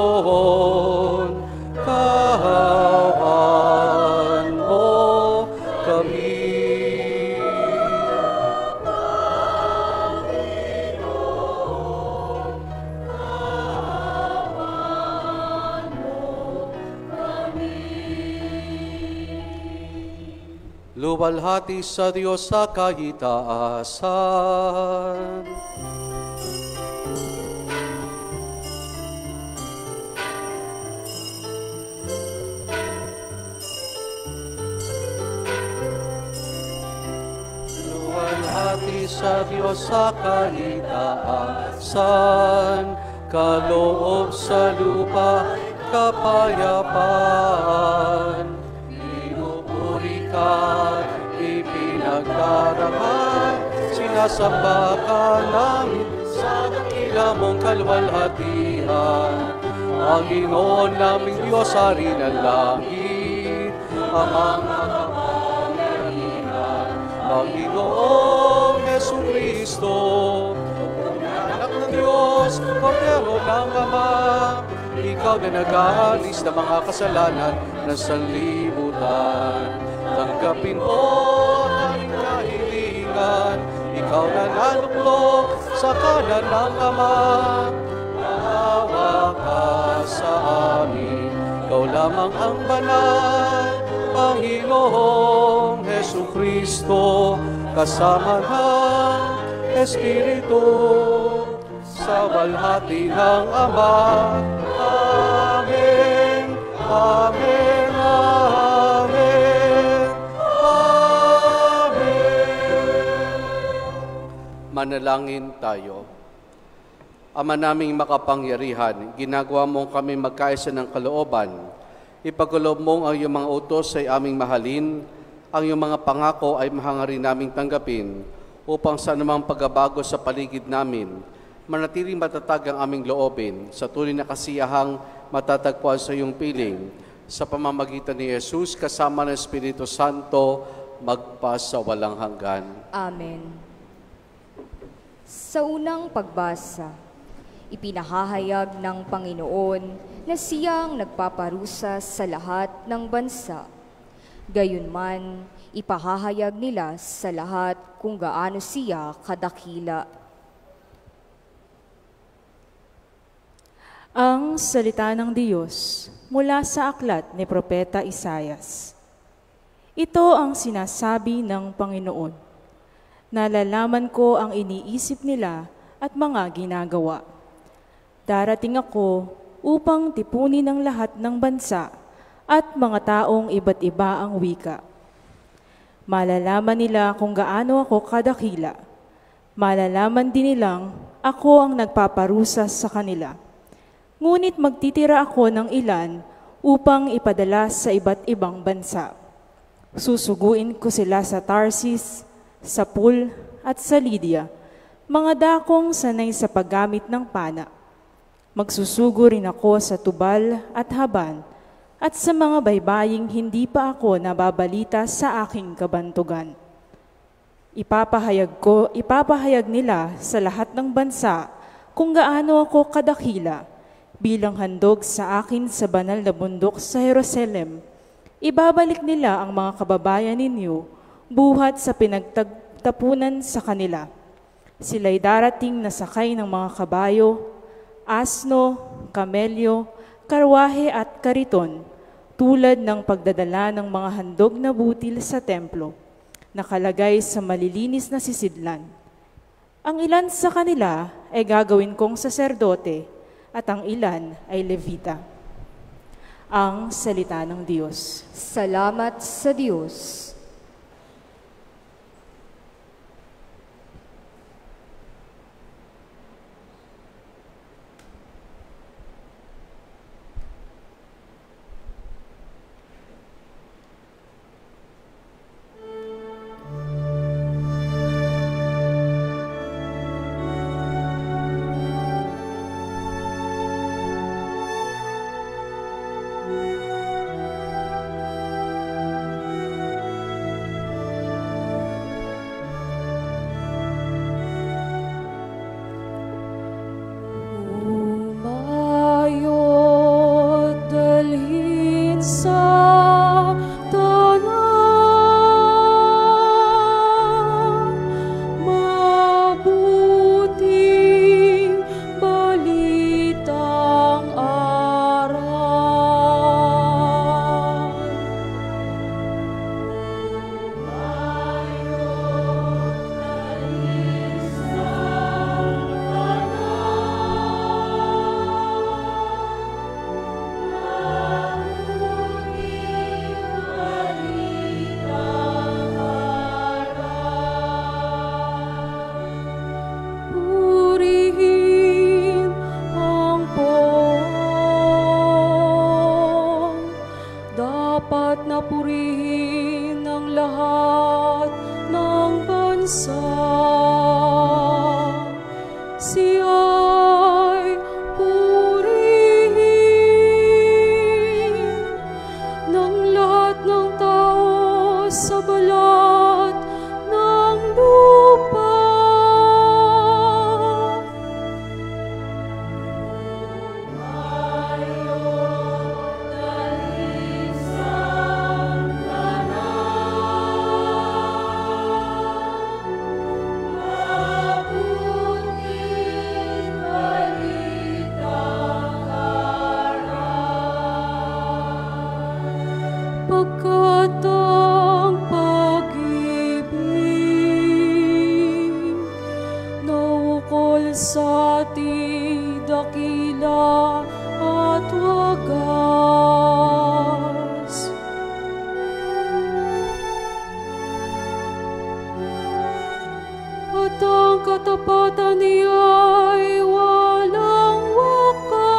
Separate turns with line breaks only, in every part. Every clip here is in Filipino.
Panginoon, kaawaan mo kami. Luwalhati sa Diyos sa kahitaasan. Luwalhati sa Diyos sa kahitaasan, kaloob sa lupa, kapayapaan. Pinupuri ka, ipinagdarama, sinasamba ka namin sa dakila mong kalwalhatian. Panginoon naming Diyos, Hari ng langit, Amang makapangyarihan, Panginoong Jesucristo, Anak ng Diyos, Kordero ng Ama, ikaw na nag-aalis ng mga kasalanan ng sanlibutan. Tanggapin mo ang aming kahilingan, ikaw na naluklok sa kanan ng Ama. Maawa ka sa amin, ikaw lamang ang banal, Panginoong Jesucristo, kasama ng Espiritu, sa walhati ng Ama. Amen, Amen, Amen, Amen. Manalangin tayo. Ama naming makapangyarihan, ginagawa mong kami magkaisa ng kalooban. Ipagkaloob mong ang iyong mga utos ay aming mahalin, ang iyong mga pangako ay mahangarin naming tanggapin, upang sa anumang pagbabago sa paligid namin, manatiling matatag ang aming loobin sa tunay na kasiyahang matatagpuan sa iyong piling, sa pamamagitan ni Jesus kasama ng Espiritu Santo, magpa sa walang hanggan.
Amen. Sa unang pagbasa, ipinahahayag ng Panginoon na siyang nagpaparusa sa lahat ng bansa. Gayunman, ipahahayag nila sa lahat kung gaano siya kadakila.
Ang salita ng Diyos mula sa aklat ni Propeta Isaias. Ito ang sinasabi ng Panginoon. Nalalaman ko ang iniisip nila at mga ginagawa. Darating ako upang tipunin ang lahat ng bansa at mga taong iba't iba ang wika. Malalaman nila kung gaano ako kadakila. Malalaman din nilang ako ang nagpaparusa sa kanila. Ngunit magtitira ako ng ilan upang ipadala sa iba't ibang bansa. Susuguin ko sila sa Tarsis, sa Pul at sa Lydia, mga dakong sanay sa paggamit ng pana. Magsusugo rin ako sa Tubal at Haban at sa mga baybaying hindi pa ako nababalita sa aking kabantugan. Ipapahayag nila sa lahat ng bansa kung gaano ako kadakila bilang handog sa akin sa banal na bundok sa Jerusalem. Ibabalik nila ang mga kababayan ninyo buhat sa pinagtapunan sa kanila. Sila'y darating na sakay ng mga kabayo, asno, kamelyo, karwahe at kariton, tulad ng pagdadala ng mga handog na butil sa templo, nakalagay sa malilinis na sisidlan. Ang ilan sa kanila ay gagawin kong saserdote, at ang ilan ay levita. Ang salita ng Diyos.
Salamat sa Diyos.
dati, dakila at wagas. At ang katapatan niya ay walang wakas.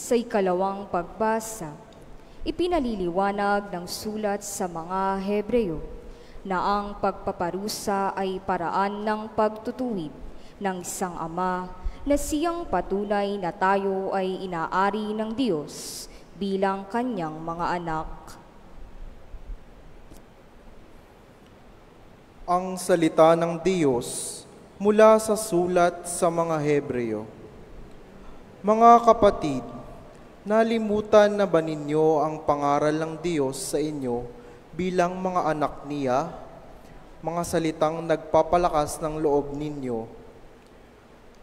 Sa ikalawang pagbasa, ipinaliliwanag ng sulat sa mga Hebreo na ang pagpaparusa ay paraan ng pagtutuwid ng isang ama na siyang patunay na tayo ay inaari ng Diyos bilang kanyang mga anak.
Ang salita ng Diyos mula sa sulat sa mga Hebreo. Mga kapatid, nalimutan na ba ninyo ang pangaral ng Diyos sa inyo bilang mga anak niya? Mga salitang nagpapalakas ng loob ninyo.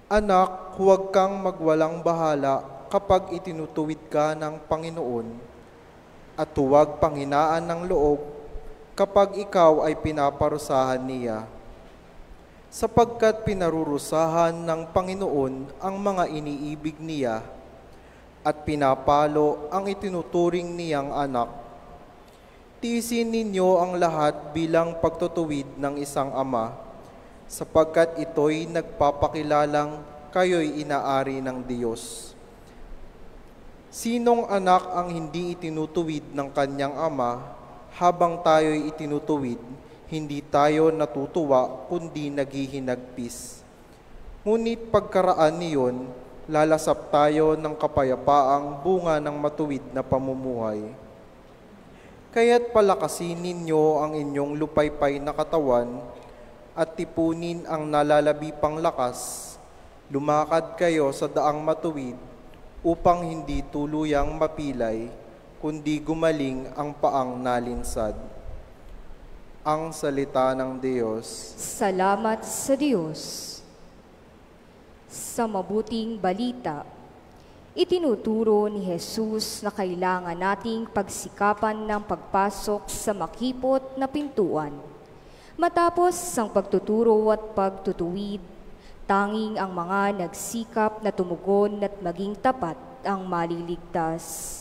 Anak, huwag kang magwalang bahala kapag itinutuwid ka ng Panginoon, at huwag panghinaan ng loob kapag ikaw ay pinaparusahan niya. Sapagkat pinarurusahan ng Panginoon ang mga iniibig niya, at pinapalo ang itinuturing niyang anak. Tiisin ninyo ang lahat bilang pagtutuwid ng isang ama, sapagkat ito'y nagpapakilalang kayo'y inaari ng Diyos. Sinong anak ang hindi itinutuwid ng kanyang ama? Habang tayo'y itinutuwid, hindi tayo natutuwa kundi naghihinagpis. Ngunit pagkaraan niyon, lalasap tayo ng kapayapaang bunga ng matuwid na pamumuhay. Kaya't palakasin ninyo ang inyong lupaypay na katawan at tipunin ang nalalabi pang lakas. Lumakad kayo sa daang matuwid upang hindi tuluyang mapilay, kundi gumaling ang paang nalinsad. Ang salita ng Diyos.
Salamat sa Diyos. Sa mabuting balita, itinuturo ni Jesus na kailangan nating pagsikapan ng pagpasok sa makipot na pintuan. Matapos ang pagtuturo at pagtutuwid, tanging ang mga nagsikap na tumugon at maging tapat ang maliligtas.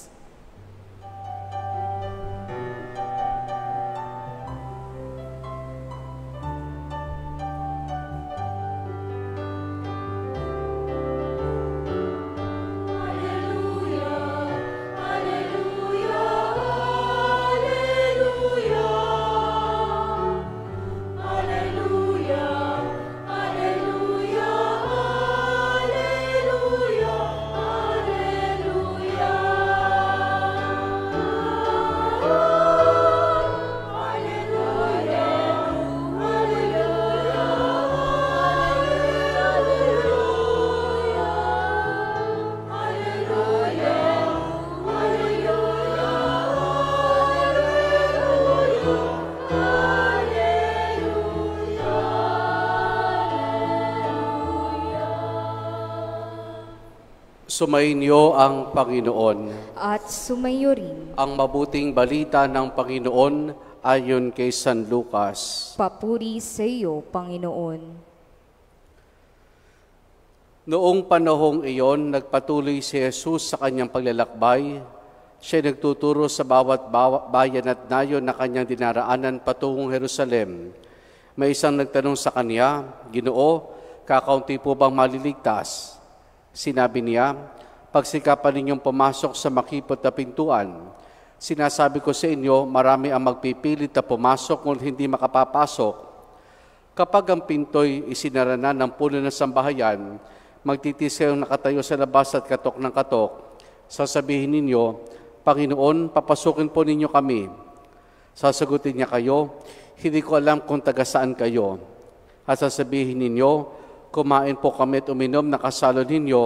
Sumainyo ang Panginoon.
At sumayo rin.
Ang mabuting balita ng Panginoon ayon kay San Lucas.
Papuri sa iyo, Panginoon.
Noong panahong iyon, nagpatuloy si Jesus sa kanyang paglalakbay. Siya nagtuturo sa bawat bayan at nayon na kanyang dinaraanan patungong Jerusalem. May isang nagtanong sa kanya, Ginoo, kakaunti po bang maliligtas? Sinabi niya, pagsikapan ninyong pumasok sa makipot na pintuan. Sinasabi ko sa inyo, marami ang magpipilit na pumasok ngunit hindi makapapasok. Kapag ang pinto'y isinara na ng puno ng sambahayan, magtitis kayong nakatayo sa labas at katok ng katok. Sasabihin ninyo, Panginoon, papasukin po ninyo kami. Sasagutin niya kayo, hindi ko alam kung taga saan kayo. At sasabihin ninyo, kumain po kami at uminom na kasalo ninyo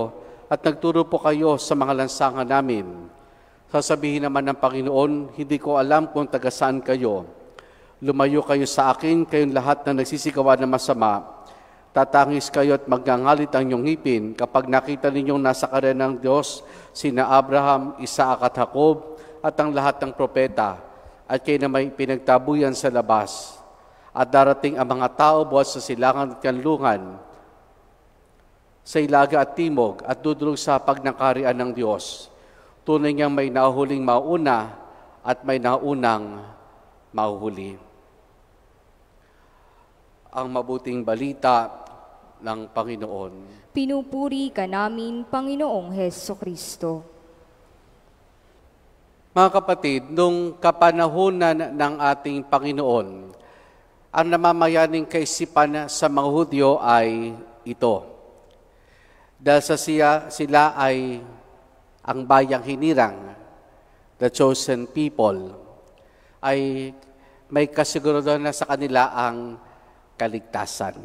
at nagturo po kayo sa mga lansangan namin. Sasabihin naman ng Panginoon, hindi ko alam kung taga saan kayo. Lumayo kayo sa akin, kayong lahat na nagsisigawa ng masama. Tatangis kayo at magngangalit ang inyong ngipin kapag nakita ninyong nasa karena ng Diyos sina Abraham, Isaac at Jacob at ang lahat ng propeta at kayo na may pinagtabuyan sa labas. At darating ang mga tao buhat sa silangan at kanlungan, sa ilaga at timog at dudulog sa pagnangkarian ng Diyos. Tunay niyang may nahuhuling mauna at may naunang mahuhuli. Ang mabuting balita ng Panginoon.
Pinupuri ka namin, Panginoong Hesukristo.
Mga kapatid, nung kapanahunan ng ating Panginoon, ang namamayaning kaisipan sa mga Hudyo ay ito. Dahil sa sila ay ang bayang hinirang, the chosen people, ay may kasiguraduhan na sa kanila ang kaligtasan.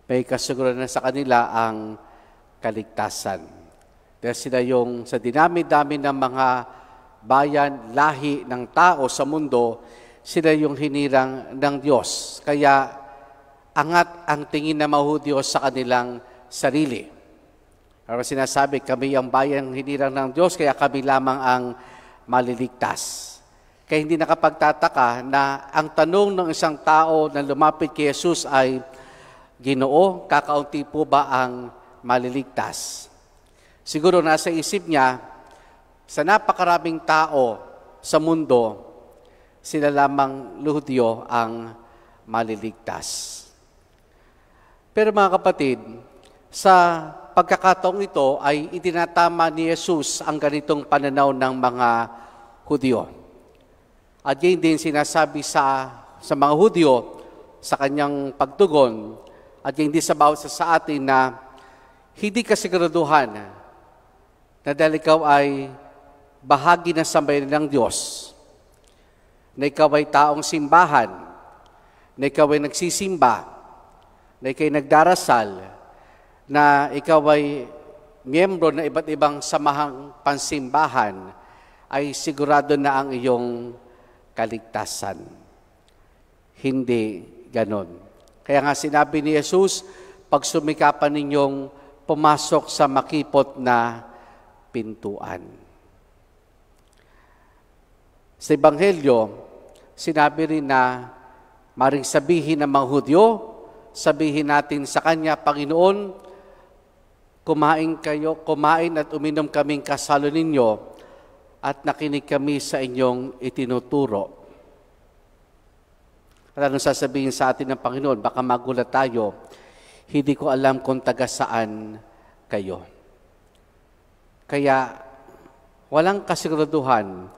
May kasiguraduhan na sa kanila ang kaligtasan. Dahil sila yung sa dinami-dami ng mga bayan, lahi ng tao sa mundo, sila yung hinirang ng Diyos. Kaya angat ang tingin ng mga Hudyo sa kanilang sarili. Pero sinasabi, kami ang bayang hinirang ng Diyos, kaya kami lamang ang maliligtas. Kaya hindi nakapagtataka na ang tanong ng isang tao na lumapit kay Jesus ay, Ginoo, kakaunti po ba ang maliligtas? Siguro nasa isip niya, sa napakaraming tao sa mundo, sila lamang Hudyo ang maliligtas. Pero mga kapatid, sa pagkakataong ito ay itinatama ni Jesus ang ganitong pananaw ng mga Hudyo. At yun din sinasabi sa mga Hudyo sa kanyang pagtugon, at yun din sa bawat sa atin na hindi kasiguraduhan na dahil ikaw ay bahagi ng sambayanan ng Diyos, na ikaw ay taong simbahan, na ikaw ay nagsisimba, na ikaw ay nagdarasal, na ikaw ay miyembro ng iba't ibang samahang pansimbahan, ay sigurado na ang iyong kaligtasan. Hindi ganon. Kaya nga sinabi ni Jesus, pag sumikapan ninyong pumasok sa makipot na pintuan. Sa Ebanghelyo, sinabi rin na maring sabihin ng mga Hudyo, sabihin natin sa Kanya, Panginoon, kumain at uminom kaming kasalo ninyo, at nakinig kami sa inyong itinuturo. At anong sasabihin sa atin ng Panginoon? Baka magulat tayo, hindi ko alam kung taga saan kayo. Kaya walang kasiguraduhan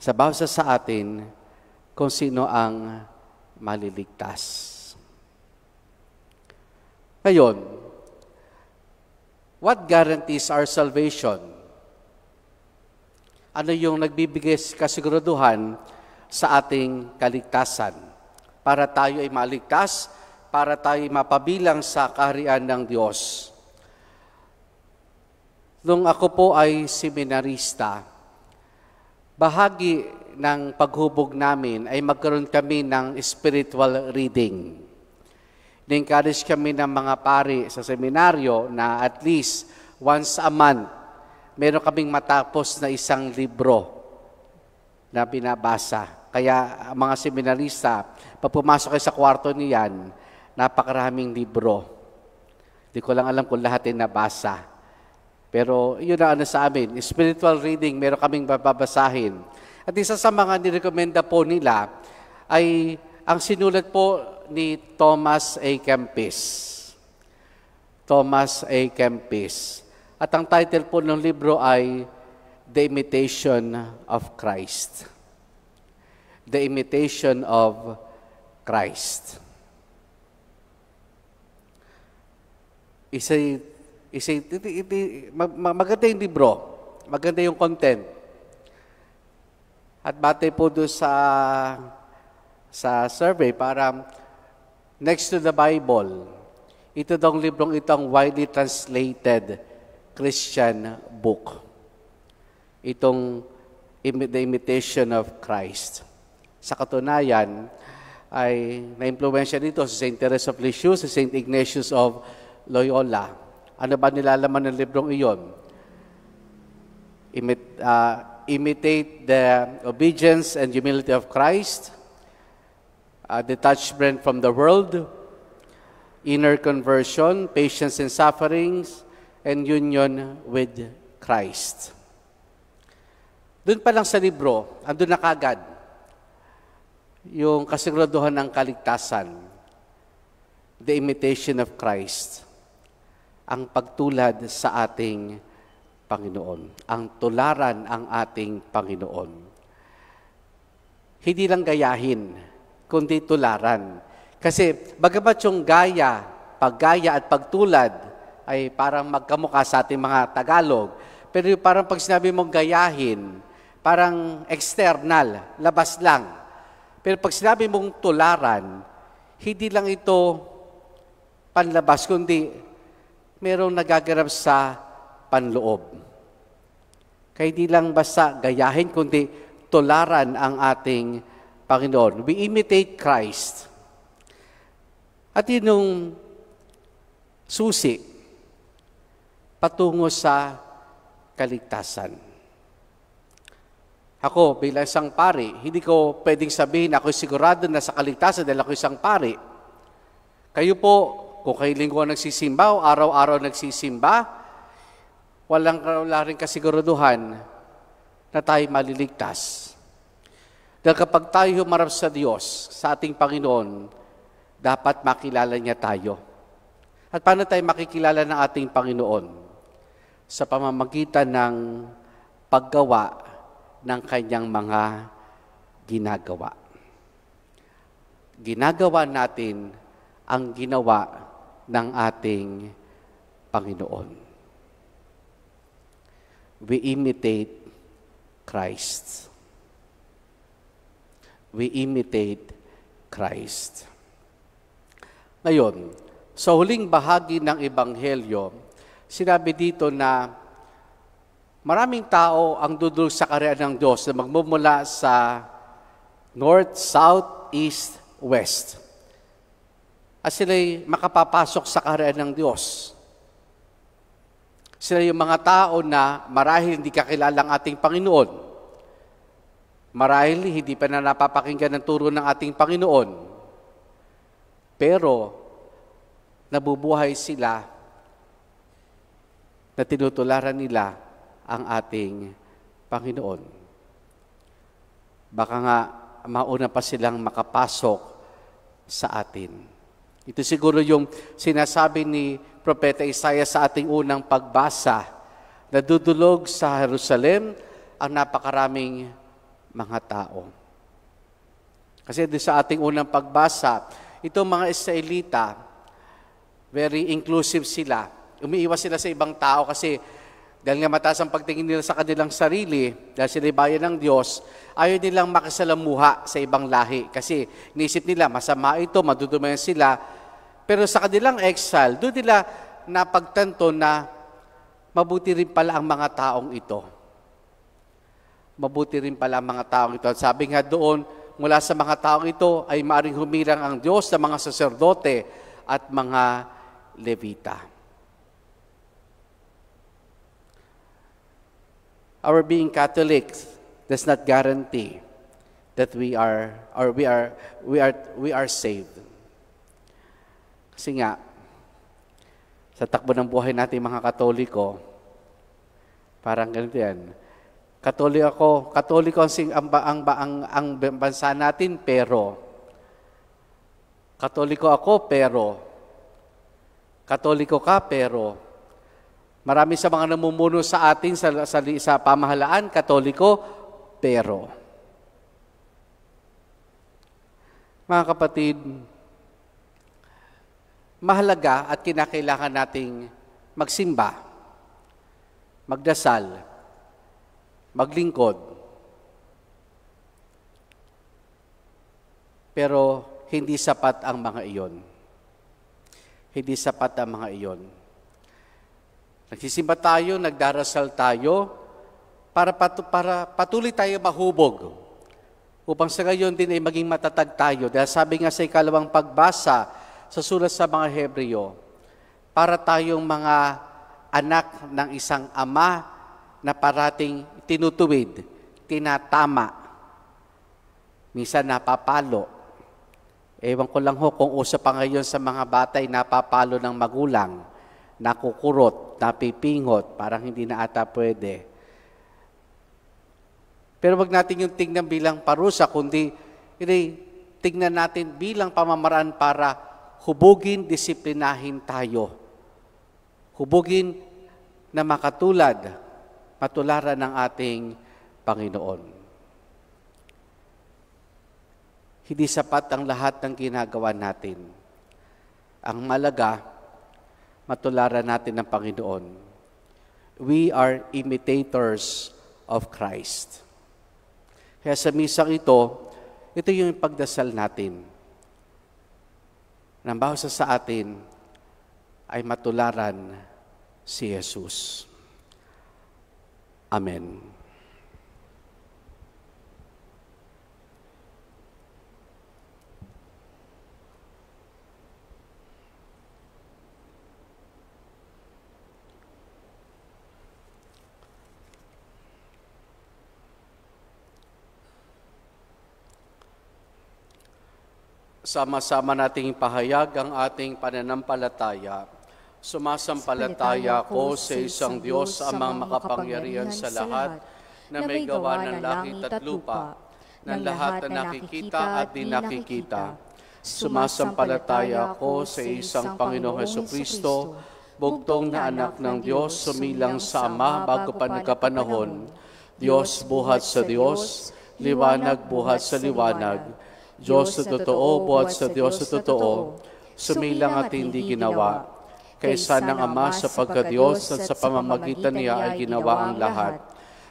sa bawat sa atin kung sino ang maliligtas. Ngayon, what guarantees our salvation? Ano yung nagbibigay kasiguraduhan sa ating kaligtasan? Para tayo ay maligtas, para tayo ay mapabilang sa kaharian ng Diyos. Nung ako po ay seminarista, bahagi ng paghubog namin ay magkaroon kami ng spiritual reading. Na-encourage kami ng mga pari sa seminaryo na at least once a month, meron kaming matapos na isang libro na binabasa. Kaya mga seminarista, pag pumasok kayo sa kwarto niyan, napakaraming libro. Hindi ko lang alam kung lahat ay nabasa. Pero yun ang sa amin, spiritual reading, meron kaming babasahin. At isa sa mga nirekomenda po nila ay ang sinulat po ni Thomas A. Kempis. Thomas A. Kempis. At ang title po ng libro ay The Imitation of Christ. The Imitation of Christ. Maganda yung libro, maganda yung content. At batay po doon sa survey, para next to the Bible, ito daw librong itong widely translated Christian book. Itong The Imitation of Christ. Sa katunayan, ay na-impluwensya dito si St. Teresa of Lisieux, si St. Ignatius of Loyola. Ano ba nilalaman ng librong iyon? Imitate the obedience and humility of Christ, detachment from the world, inner conversion, patience in sufferings, and union with Christ. Doon pa lang sa libro, andun na kagad yung kasiguraduhan ng kaligtasan, the imitation of Christ, ang pagtulad sa ating Panginoon, ang tularan ang ating Panginoon. Hindi lang gayahin, kundi tularan. Kasi bagamat yung paggaya at pagtulad ay parang magkamukha sa ating mga Tagalog, pero parang pag sinabi mong gayahin, parang external, labas lang. Pero pag sinabi mong tularan, hindi lang ito panlabas, kundi merong nagaganap sa panloob. Kaya hindi lang basta gayahin, kundi tularan ang ating Panginoon. We imitate Christ. At yun yung susi patungo sa kaligtasan. Ako, bilang isang pari, hindi ko pwedeng sabihin ako sigurado na sa kaligtasan dahil ako isang pari. Kayo po, kung kayo linggo nagsisimba o araw-araw nagsisimba, wala rin kasiguraduhan na tayo maliligtas. Dahil kapag tayo humarap sa Diyos, sa ating Panginoon, dapat makilala niya tayo. At paano tayo makikilala ng ating Panginoon? Sa pamamagitan ng paggawa ng kanyang mga ginagawa. Ginagawa natin ang ginawa ng ating Panginoon. We imitate Christ. We imitate Christ. Ngayon, sa huling bahagi ng Ebanghelyo, sinabi dito na maraming tao ang dudulog sa kaharian ng Diyos na magmumula sa north, south, east, west. At sila'y makapapasok sa kaharian ng Diyos. Sila yung mga tao na marahil hindi kakilala ang ating Panginoon. Marahil hindi pa na napapakinggan ng turo ng ating Panginoon. Pero nabubuhay sila na tinutularan nila ang ating Panginoon. Baka nga mauna pa silang makapasok sa atin. Ito siguro yung sinasabi ni Propeta Isaiah sa ating unang pagbasa, na dudulog sa Jerusalem ang napakaraming mga tao. Kasi doon sa ating unang pagbasa, itong mga Israelita, very inclusive sila. Umiiwas sila sa ibang tao kasi dahil nga mataas ang pagtingin nila sa kanilang sarili, dahil sila bayan ng Diyos, ayaw nilang makisalamuha sa ibang lahi. Kasi nisip nila, masama ito, madudumayan sila. Pero sa kanilang exile, doon nila napagtanto na mabuti rin pala ang mga taong ito. Mabuti rin pala ang mga taong ito. At sabi nga doon, mula sa mga taong ito ay maaring humirang ang Diyos sa mga saserdote at mga Levita. Our being Catholic does not guarantee that we are saved. Kasi nga, sa takbo ng buhay natin mga Katoliko, parang ganito yan. Katoliko ang bansa natin, pero Katoliko ako, pero Katoliko ka, pero marami sa mga namumuno sa atin sa pamahalaan, Katoliko, pero Mga kapatid, mahalaga at kinakailangan nating magsimba, magdasal, maglingkod. Pero hindi sapat ang mga iyon. Hindi sapat ang mga iyon. Nagsisimba tayo, nagdarasal tayo, para patuloy tayo mahubog. Upang sa gayon din ay maging matatag tayo. Dahil sabi nga sa ikalawang pagbasa sa sulat sa mga Hebreo, para tayong mga anak ng isang ama na parating tinutuwid, tinatama, minsan napapalo. Ewan ko lang ho kung uso pa ngayon sa mga batay napapalo ng magulang, nakukurot, napipingot, parang hindi na ata pwede. Pero wag natin yung tingnan bilang parusa, kundi tingnan natin bilang pamamaraan para hubugin, disiplinahin tayo. Hubugin na matularan ng ating Panginoon. Hindi sapat ang lahat ng ginagawa natin. Ang malaga, matularan natin ng Panginoon. We are imitators of Christ. Kaya sa misang ito yung pagdasal natin. Nang bawat sa atin ay matularan si Jesus. Amen. Sama-sama nating pahayag ang ating pananampalataya. Sumasampalataya ko sa isang Diyos amang makapangyarihan sa lahat, na may gawa ng langit at lupa, ng lahat na nakikita at di nakikita. Sumasampalataya ko sa isang Panginoong Hesukristo, bugtong na anak ng Diyos, sumilang sa Ama bago pa nagkapanahon, Diyos buhat sa Diyos, liwanag buhat sa liwanag, Diyos na totoo, buhat sa Diyos na totoo, sumilang at hindi ginawa. Kaysa ng Ama sapagkat Diyos at sa pamamagitan niya ay ginawa ang lahat.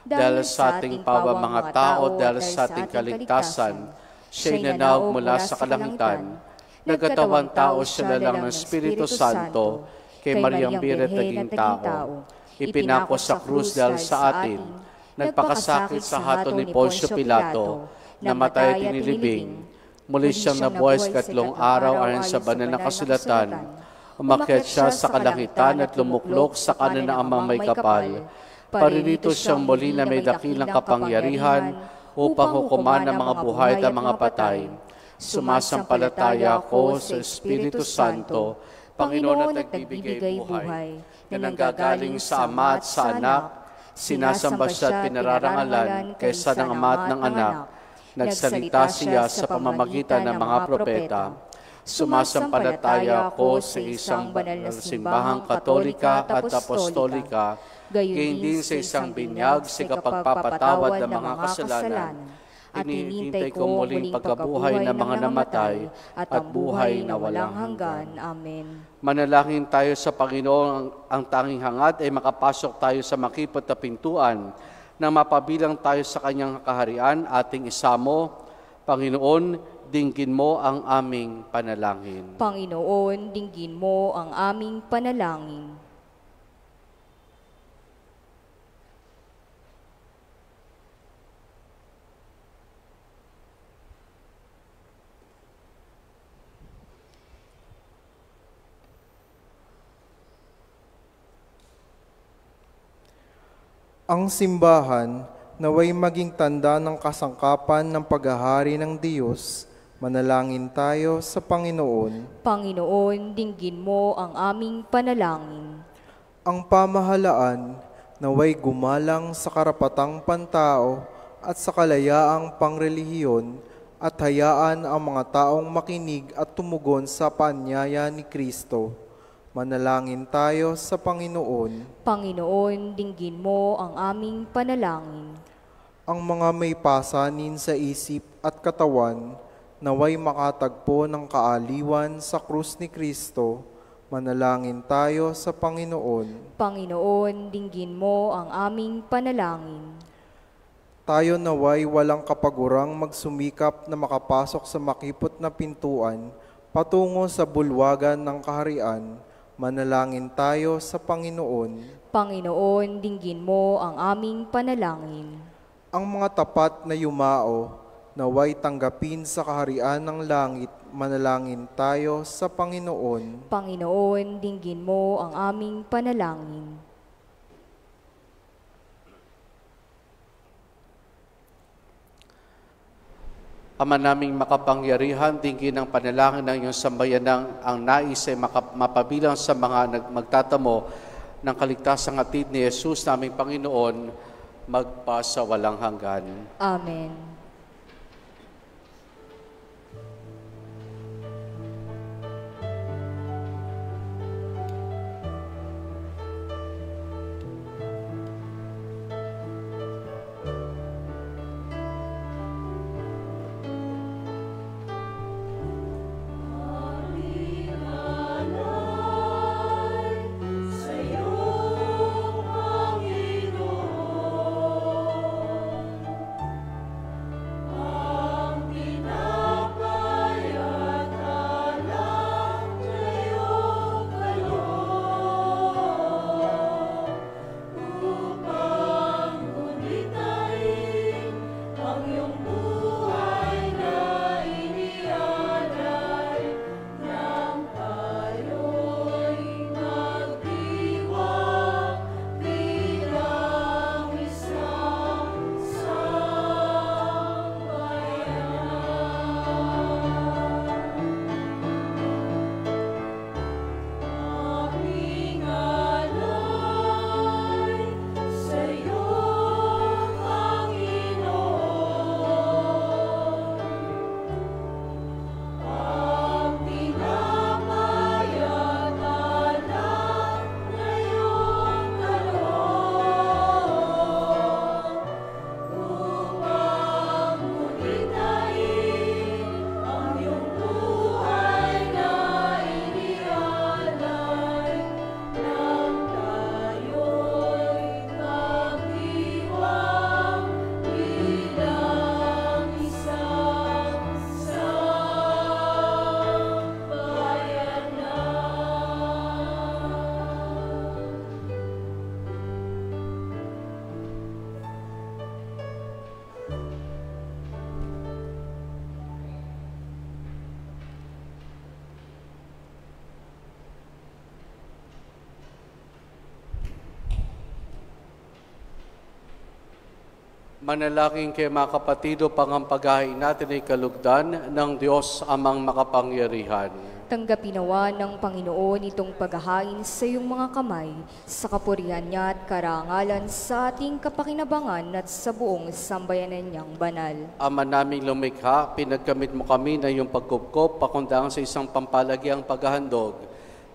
Dahil sa ating mga tao, dahil sa ating kaligtasan, siya'y nanawag mula sa kalangitan. Nagkatawang tao siya lang ng Espiritu Santo, kay Mariang Biret naging tao. Ipinako sa krus dahil sa atin, nagpakasakit sa hato ni Poncio Pilato, namatay at inilibing. Muli siyang nabuhay sa 3 araw ayon sa banal na kasulatan. Umakyat siya sa kalangitan at lumuklok sa kanan ng Amang may kapal. Paririto siyang muli na may dakilang kapangyarihan upang hukuman ng mga buhay at mga patay. Sumasampalataya ako sa Espiritu Santo, Panginoon at nagbibigay buhay, na nanggagaling sa Ama at sa Anak, sinasamba siya at pinararangalan kaysa ng Ama at ng Anak. Nagsalita siya sa pamamagitan ng mga propeta. Sumasampalataya ako sa isang banal na simbahang katolika at apostolika, gayon din sa isang binyag sa kapagpapatawad ng mga kasalanan. Hinihintay ko muling pagkabuhay ng mga namatay at buhay na walang hanggan.
Amen.
Manalangin tayo sa Panginoon, ang tanging hangad ay makapasok tayo sa makipot na pintuan na mapabilang tayo sa kanyang kaharian. Ating isamo, Panginoon, dinggin mo ang aming panalangin.
Panginoon, dinggin mo ang aming panalangin.
Ang simbahan naway maging tanda ng kasangkapan ng paghahari ng Diyos. Manalangin tayo sa Panginoon.
Panginoon, dinggin mo ang aming panalangin.
Ang pamahalaan naway gumalang sa karapatang pantao at sa kalayaang pangrelihiyon at hayaan ang mga taong makinig at tumugon sa paanyaya ni Kristo. Manalangin tayo sa Panginoon.
Panginoon, dinggin mo ang aming panalangin.
Ang mga may pasanin sa isip at katawan, naway makatagpo ng kaaliwan sa krus ni Kristo, manalangin tayo sa Panginoon.
Panginoon, dinggin mo ang aming panalangin.
Tayo naway walang kapagurang magsumikap na makapasok sa makipot na pintuan patungo sa bulwagan ng kaharian, manalangin tayo sa Panginoon.
Panginoon, dinggin mo ang aming panalangin.
Ang mga tapat na yumao, naway tanggapin sa kaharian ng langit, manalangin tayo sa Panginoon.
Panginoon, dinggin mo ang aming panalangin.
Ama naming makapangyarihan, dinggin ang panalangin ng iyong sambayanang ang nais ay mapabilang sa mga magtatamo ng kaligtasang hatid ni Jesus naming Panginoon, magpasa walang hanggan.
Amen.
Manalangin kayo mga kapatido, pangampagahin natin ay kalugdan ng Diyos amang makapangyarihan.
Tanggapin nawa ng Panginoon itong paghahain sa iyong mga kamay, sa kapurihan niya at karangalan sa ating kapakinabangan at sa buong sambayanan niyang banal.
Ama naming lumikha, pinagkamit mo kami na iyong pagkupkop, pakundangan sa isang pampalagiang paghahandog.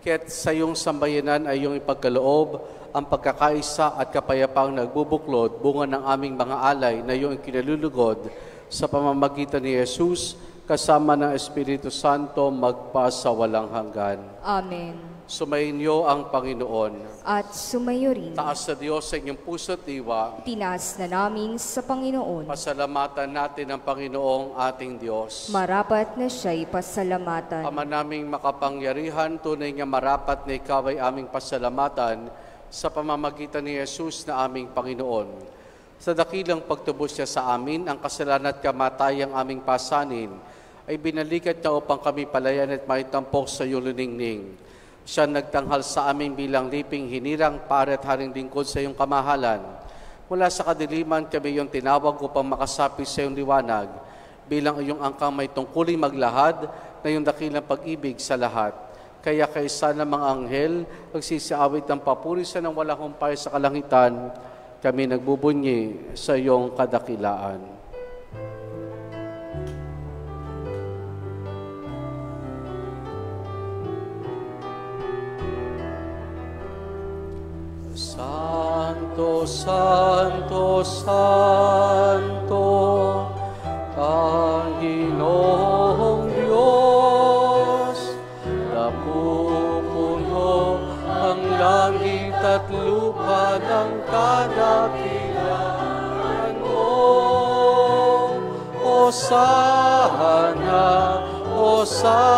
Kaya't sa iyong sambayanan ay iyong ipagkaloob ang pagkakaisa at kapayapaang nagbubuklod, bunga ng aming mga alay na iyong kinalulugod sa pamamagitan ni Jesus, kasama ng Espiritu Santo, magpasa walang hanggan.
Amen.
Sumainyo ang Panginoon.
At sumayo rin.
Taas sa Diyos sa inyong puso't diwa.
Tinaas na namin sa Panginoon.
Pasalamatan natin ang Panginoong ating Diyos.
Marapat na siya'y pasalamatan.
Ama naming makapangyarihan, tunay nga marapat na ikaw ay aming pasalamatan sa pamamagitan ni Jesus na aming Panginoon. Sa dakilang pagtubos niya sa amin, ang kasalanan at kamatayang aming pasanin, ay binalikat niya upang kami palayan at maitampok sa iyong luningning. Siya nagtanghal sa amin bilang liping hinirang pare at haring lingkod sa iyong kamahalan. Mula sa kadiliman kami iyong tinawag upang makasapit sa iyong liwanag, bilang iyong angkang may tungkuling maglahad na iyong dakilang pag-ibig sa lahat. Kaya kaysa ng mga anghel, nagsisiawit ng papuri sa nang walang humpay sa kalangitan, kami nagbubunyi sa iyong kadakilaan. Santo, Santo, Santo, Panginoon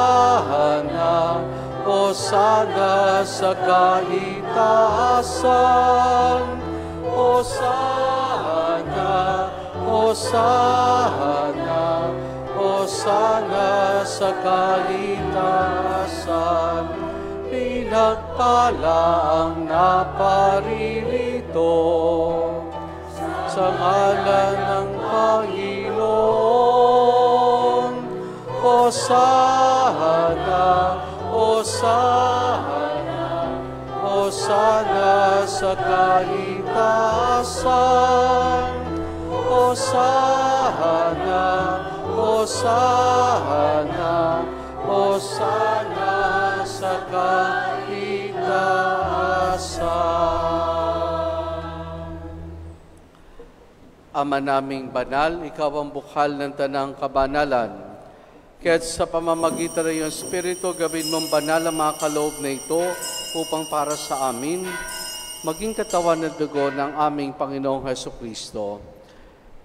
Hosana, Hosana sa kaitaasan. Hosana, Hosana, Hosana sa kaitaasan. Pinagpala ang naparirito sa ngalan ng Panginoon. Hosana, Hosana, Hosana sa kaitaasan. Hosana, Hosana, Hosana sa kaitaasan. Ama naming banal, ikaw ang bukal ng tanang kabanalan. Kaya't sa pamamagitan ng iyong Espiritu, gawin mong banal ang mga kaloob na ito upang para sa amin, maging katawan at dugo ng aming Panginoong Hesukristo.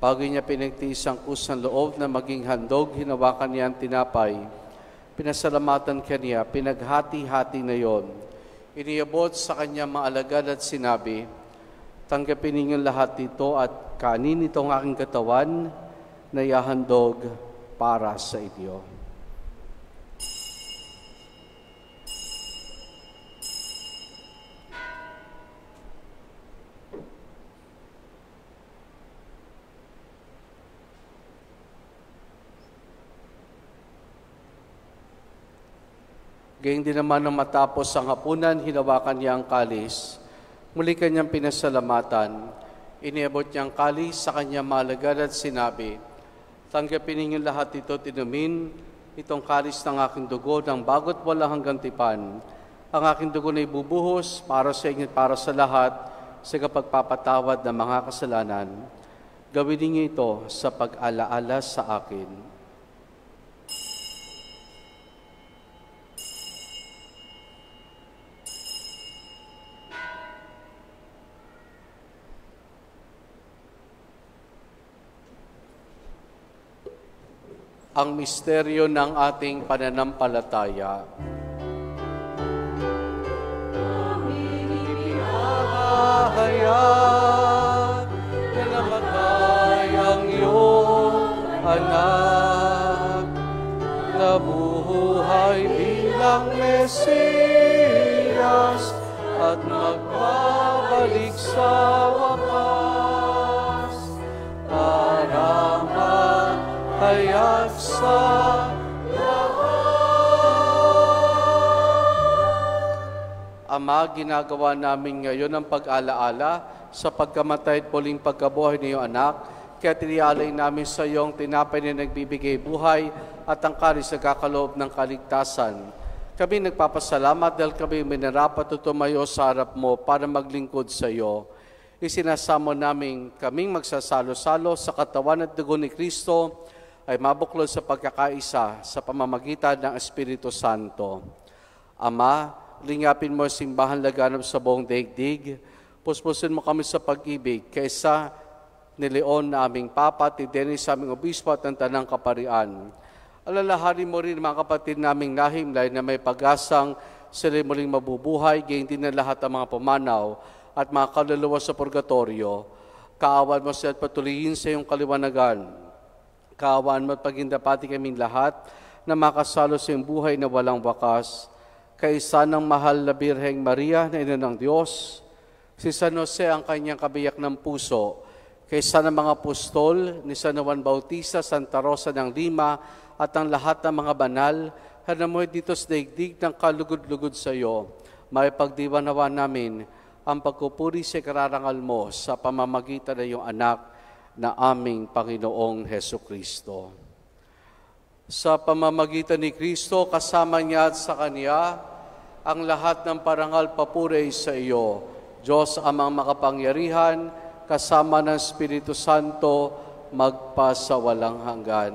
Bago niya pinagtiis ang kusang loob na maging handog, hinawakan niya ang tinapay. Pinasalamatan kaniya, pinaghati-hati na yon. Iniabot sa kanya mga alagad at sinabi, tanggapin ninyong lahat ito at kanin itong aking katawan na ihahandog para sa inyo. Gayun din naman nang matapos ang hapunan, hinawakan niya ang kalis. Muli kanyang pinasalamatan. Iniabot niya ang kalis sa kanyang malagad at sinabi, tanggapin ninyong lahat ito, tinumin, itong kalis ng aking dugo ng bago't walang hanggang tipan. Ang aking dugo na ibubuhos para sa inyo at para sa lahat sa kapagpapatawad ng mga kasalanan. Gawin niyo ito sa pag-alaala sa akin. Ang misteryo ng ating pananampalataya. Aming ipinahayag na namatay ang iyong anak, nabuhay bilang Mesiyas at magbabalik sa wakas para hayag sa lahat. Ama, ginagawa namin ngayon ang pag-alaala sa pagkamatay at muling pagkabuhay ng iyong anak, kaya tinialay namin sa iyong tinapay na nagbibigay buhay at ang kalis na kakaloob ng kaligtasan. Kami nagpapasalamat dahil kami minarapat at tumayo sa harap mo para maglingkod sa iyo. Isinasamo namin kaming magsasalo-salo sa katawan at dugo ni Kristo ay mabuklod sa pagkakaisa sa pamamagitan ng Espiritu Santo. Ama, lingapin mo ang simbahan laganap sa buong daigdig. Puspusin mo kami sa pag-ibig kaysa ni Leon na aming Papa, ni Dennis sa aming Obispo at ng Tanang Kaparian. Alalahanin mo rin mga kapatid naming nahimlay na may pag-asang sila muling mabubuhay, gayon din na lahat ang mga pumanaw at mga kaluluwa sa purgatorio. Kaawan mo siya at patuloyin sa iyong kaliwanagan. Kaawaan mo at pagindapati kaming lahat na makasalo sa iyong buhay na walang wakas. Kaisa ng mahal na Birheng Maria na Ina ng Diyos, si San Jose ang kanyang kabiyak ng puso, kaisa ng mga apostol ni San Juan Bautista, Santa Rosa ng Lima, at ang lahat ng mga banal, hanamoy dito sa daigdig ng kalugod-lugod sa iyo. May pagdiwanawa namin ang pagkupuri sa kararangal mo sa pamamagitan ng iyong anak, na aming Panginoong Hesukristo. Sa pamamagitan ni Kristo, kasama niya at sa Kanya, ang lahat ng parangal papuri sa iyo, Diyos amang makapangyarihan, kasama ng Espiritu Santo, magpasawalang hanggan.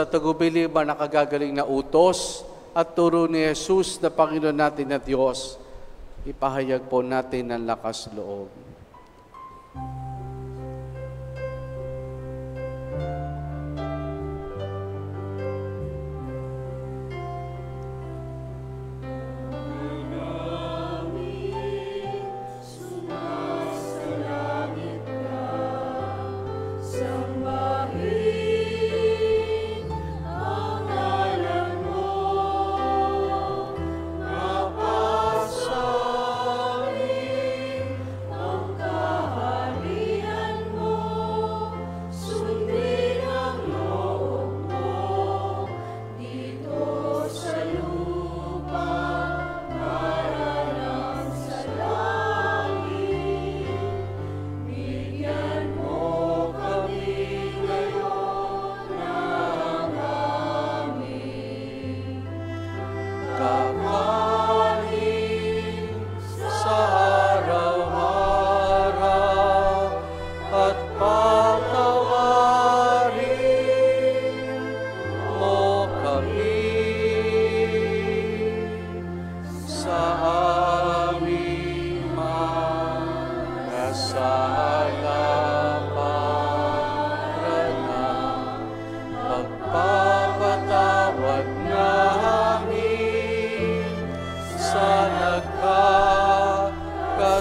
Sa tagubilin ba nakagagaling na utos at turo ni Jesus na Panginoon natin na Diyos, ipahayag po natin ang lakas loob.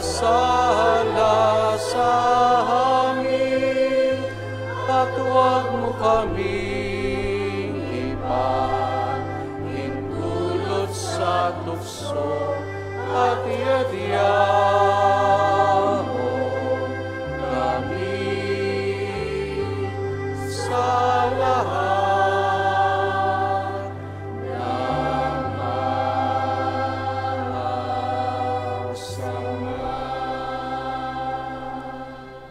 Sala sa amin, at huwag mo kaming ipahintulot sa tukso, at iadya mo kami sa lahat ng masama.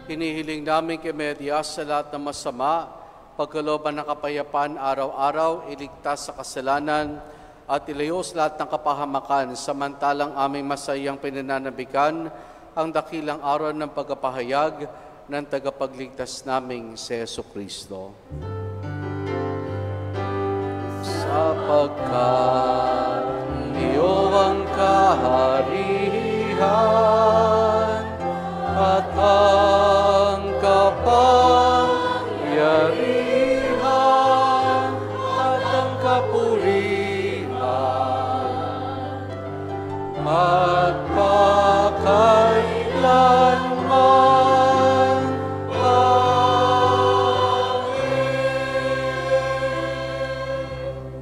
Hinihiling namin kay Maria sa lahat ng masama, pagkalooban ng kapayapaan araw-araw, iligtas sa kasalanan, at ilayo sa lahat ng kapahamakan, samantalang aming masayang pinananabikan ang dakilang araw ng pagpapahayag ng tagapagligtas naming si Jesucristo. Sapagkat iyo ang kaharian at ang kapangyarihan at ang kapurihan magpakailanman.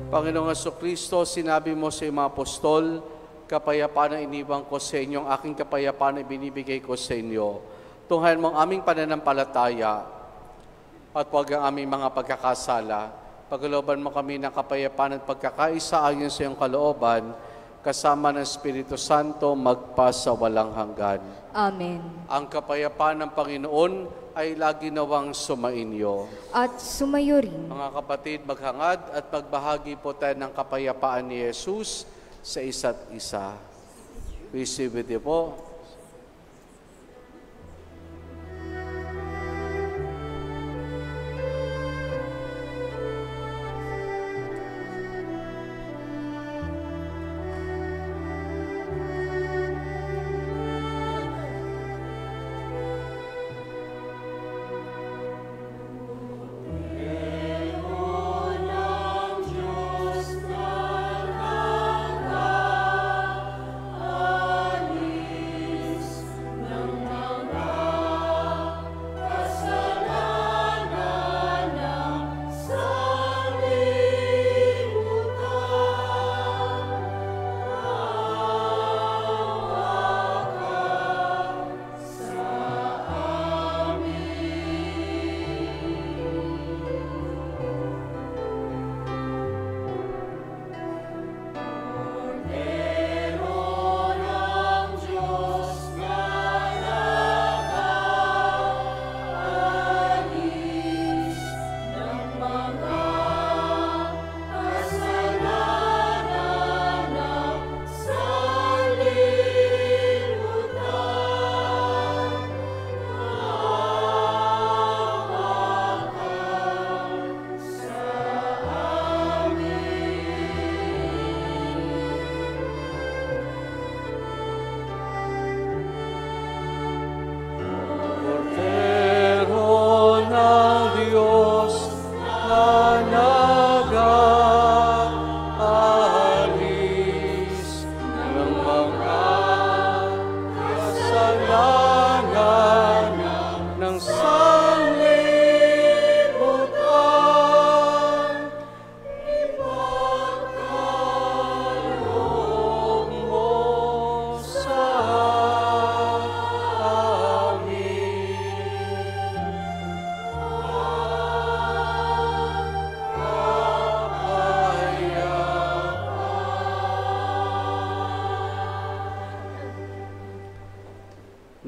Panginoong Jesucristo, sinabi mo sa mga apostol, kapayapaan ang iniwang ko sa inyo, ang aking kapayapaan ang binibigay ko sa inyo. Tunghayan mo ang aming pananampalataya at huwag ang aming mga pagkakasala. Pagkalooban mo kami ng kapayapaan at pagkakaisa ayon sa iyong kalooban, kasama ng Espiritu Santo, magpasa walang hanggan.
Amen.
Ang kapayapaan ng Panginoon ay lagi nawang sumainyo.
At sumayo rin.
Mga kapatid, maghangad at magbahagi po tayo ng kapayapaan ni Jesus sa isa't isa. Peace be with you po.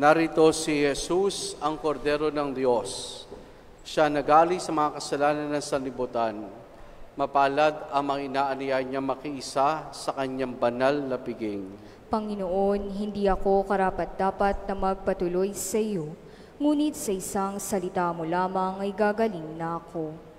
Narito si Jesus, ang kordero ng Diyos. Siya nagali sa mga kasalanan ng sanlibutan. Mapalad ang mga inaaniya niya makiisa sa kanyang banal na piging.
Panginoon, hindi ako karapat-dapat na magpatuloy sa iyo, ngunit sa isang salita mo lamang ay gagaling na ako.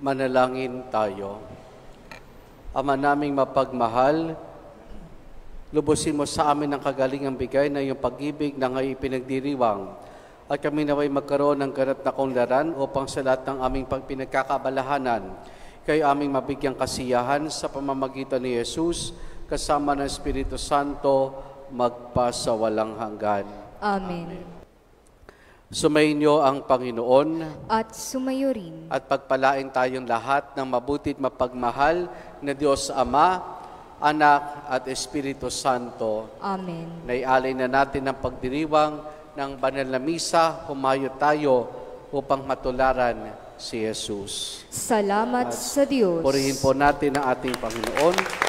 Manalangin tayo. Ama naming mapagmahal, lubusin mo sa amin ang kagalingang bigay na iyong pag-ibig na ngayon pinagdiriwang at kami naway magkaroon ng ganap na kaunlaran upang sa lahat ng aming pinagkakabalahanan kayo aming mabigyang kasiyahan sa pamamagitan ni Jesus kasama ng Espiritu Santo magpasawalang hanggan.
Amen.
Sumainyo ang Panginoon
At sumayo rin.
at pagpalain tayong lahat ng mabutit mapagmahal na Diyos Ama, Anak at Espiritu Santo.
Amen.
Naialay na natin ang pagdiriwang ng banal na misa, humayo tayo upang matularan si Jesus.
Salamat sa Diyos.
Purihin po natin ang ating Panginoon.